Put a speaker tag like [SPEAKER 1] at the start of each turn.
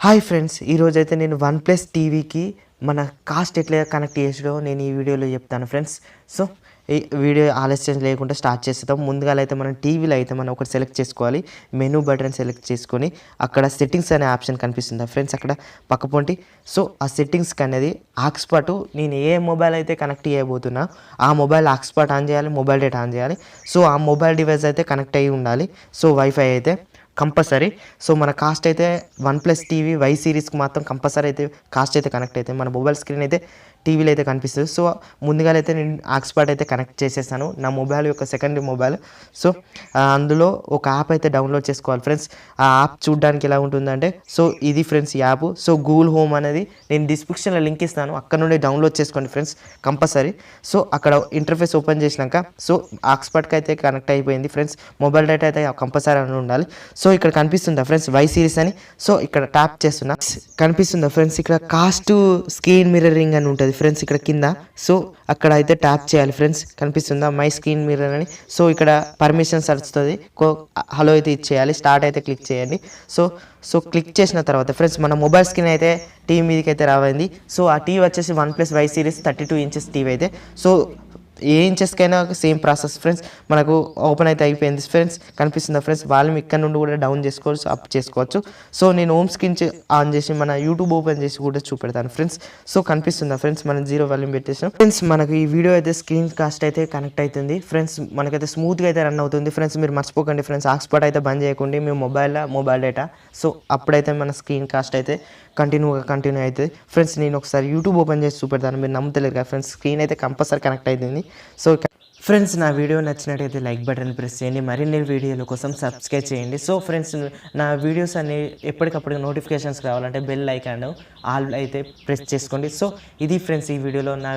[SPEAKER 1] Hi friends, ఈరోజైతే నేను OnePlus టీవీకి మన కాస్ట్ ఎట్లా కనెక్ట్ చేసాడో నేను ఈ వీడియోలో చెప్తాను ఫ్రెండ్స్. సో ఈ వీడియో ఆలస్యం లేకుండా స్టార్ట్ చేస్తాం. ముందుగా అయితే మనం టీవీలో అయితే మనం ఒకటి సెలెక్ట్ చేసుకోవాలి. మెనూ బటన్ సెలెక్ట్ చేసుకొని అక్కడ సెట్టింగ్స్ అనే ఆప్షన్ కనిపిస్తుందా ఫ్రెండ్స్, అక్కడ పక్కపొంటి. సో ఆ సెట్టింగ్స్కి అనేది హాట్స్పాట్ నేను ఏ మొబైల్ అయితే కనెక్ట్ చేయబోతున్నా ఆ మొబైల్ హాట్స్పాట్ ఆన్ చేయాలి, మొబైల్ డేటా ఆన్ చేయాలి. సో ఆ మొబైల్ డివైస్ అయితే కనెక్ట్ అయ్యి ఉండాలి. సో వైఫై అయితే కంపల్సరీ. సో మన కాస్ట్ అయితే OnePlus టీవీ వై సిరీస్కి మాత్రం కంపల్సరీ అయితే కాస్ట్ అయితే కనెక్ట్ అయితే మన మొబైల్ స్క్రీన్ అయితే టీవీలో అయితే కనిపిస్తుంది. సో ముందుగా అయితే నేను హాట్స్పాట్ అయితే కనెక్ట్ చేసేసాను నా మొబైల్ యొక్క సెకండరీ మొబైల్. సో అందులో ఒక యాప్ అయితే డౌన్లోడ్ చేసుకోవాలి ఫ్రెండ్స్. ఆ యాప్ చూడడానికి ఎలా ఉంటుందంటే, సో ఇది friends app. So Google home అనేది నేను డిస్క్రిప్షన్లో లింక్ ఇస్తాను, అక్కడ నుండి డౌన్లోడ్ చేసుకోండి ఫ్రెండ్స్ కంపల్సరీ. సో అక్కడ ఇంటర్ఫేస్ ఓపెన్ చేసినాక సో హాట్స్పాట్కి అయితే కనెక్ట్ అయిపోయింది ఫ్రెండ్స్. మొబైల్ డేటా అయితే కంపల్సరీ అని ఉండాలి. సో ఇక్కడ కనిపిస్తుందా ఫ్రెండ్స్ వై సిరీస్ అని. సో ఇక్కడ ట్యాప్ చేస్తున్నా, కనిపిస్తుందా ఫ్రెండ్స్ ఇక్కడ కాస్ట్ స్క్రీన్ మిర్రరింగ్ అని ఉంటుంది ఫ్రెండ్స్ ఇక్కడ కింద. సో అక్కడ అయితే ట్యాప్ చేయాలి ఫ్రెండ్స్, కనిపిస్తుందా మై స్క్రీన్ మిర్రర్ అని. సో ఇక్కడ పర్మిషన్స్ వస్తుంది, హలో అయితే ఇచ్చేయాలి, స్టార్ట్ అయితే క్లిక్ చేయండి. సో క్లిక్ చేసిన తర్వాత ఫ్రెండ్స్ మన మొబైల్ స్క్రీన్ అయితే టీవీ మీదకి అయితే రావాలి. సో ఆ టీవీ వచ్చేసి OnePlus why series 32 inches TV అయితే. సో ఏ ఇంచెస్కైనా సేమ్ ప్రాసెస్ ఫ్రెండ్స్. మనకు ఓపెన్ అయితే అయిపోయింది ఫ్రెండ్స్, కనిపిస్తుందా ఫ్రెండ్స్. వాల్యూమ్ ఇక్కడ నుండి కూడా డౌన్ చేసుకోవచ్చు, అప్ చేసుకోవచ్చు. సో నేను హోమ్ స్క్రీన్ ఆన్ చేసి మన యూట్యూబ్ ఓపెన్ చేసి కూడా చూపెడతాను ఫ్రెండ్స్. సో కనిపిస్తుందా ఫ్రెండ్స్ మనం 0 వాల్యూమ్ పెట్టేసాం ఫ్రెండ్స్. మనకు ఈ వీడియో అయితే స్క్రీన్ కాస్ట్ అయితే కనెక్ట్ అవుతుంది ఫ్రెండ్స్, మనకైతే స్మూత్గా అయితే రన్ అవుతుంది ఫ్రెండ్స్. మీరు మర్చిపోకండి ఫ్రెండ్స్, హాట్స్పాట్ అయితే బంద్ చేయకండి మీ మొబైల్ డేటా. సో అప్పుడైతే మన స్క్రీన్ కాస్ట్ అయితే కంటిన్యూ అవుతుంది ఫ్రెండ్స్. నేను ఒకసారి యూట్యూబ్ ఓపెన్ చేసి చూపెడతాను, మీరు నమ్ముతలేరు కదా ఫ్రెండ్స్. స్క్రీన్ అయితే కంపల్సరీ కనెక్ట్ అవుతుంది. సో ఫ్రెండ్స్ నా వీడియో నచ్చినట్టయితే లైక్ బటన్ ప్రెస్ చేయండి, మరిన్ని వీడియోల కోసం సబ్స్క్రైబ్ చేయండి. సో ఫ్రెండ్స్ నా వీడియోస్ అన్ని ఎప్పటికప్పుడు నోటిఫికేషన్స్ రావాలంటే బెల్ ఐకాన్ ఆల్ అయితే ప్రెస్ చేసుకోండి. సో ఇది ఫ్రెండ్స్ ఈ వీడియోలో నా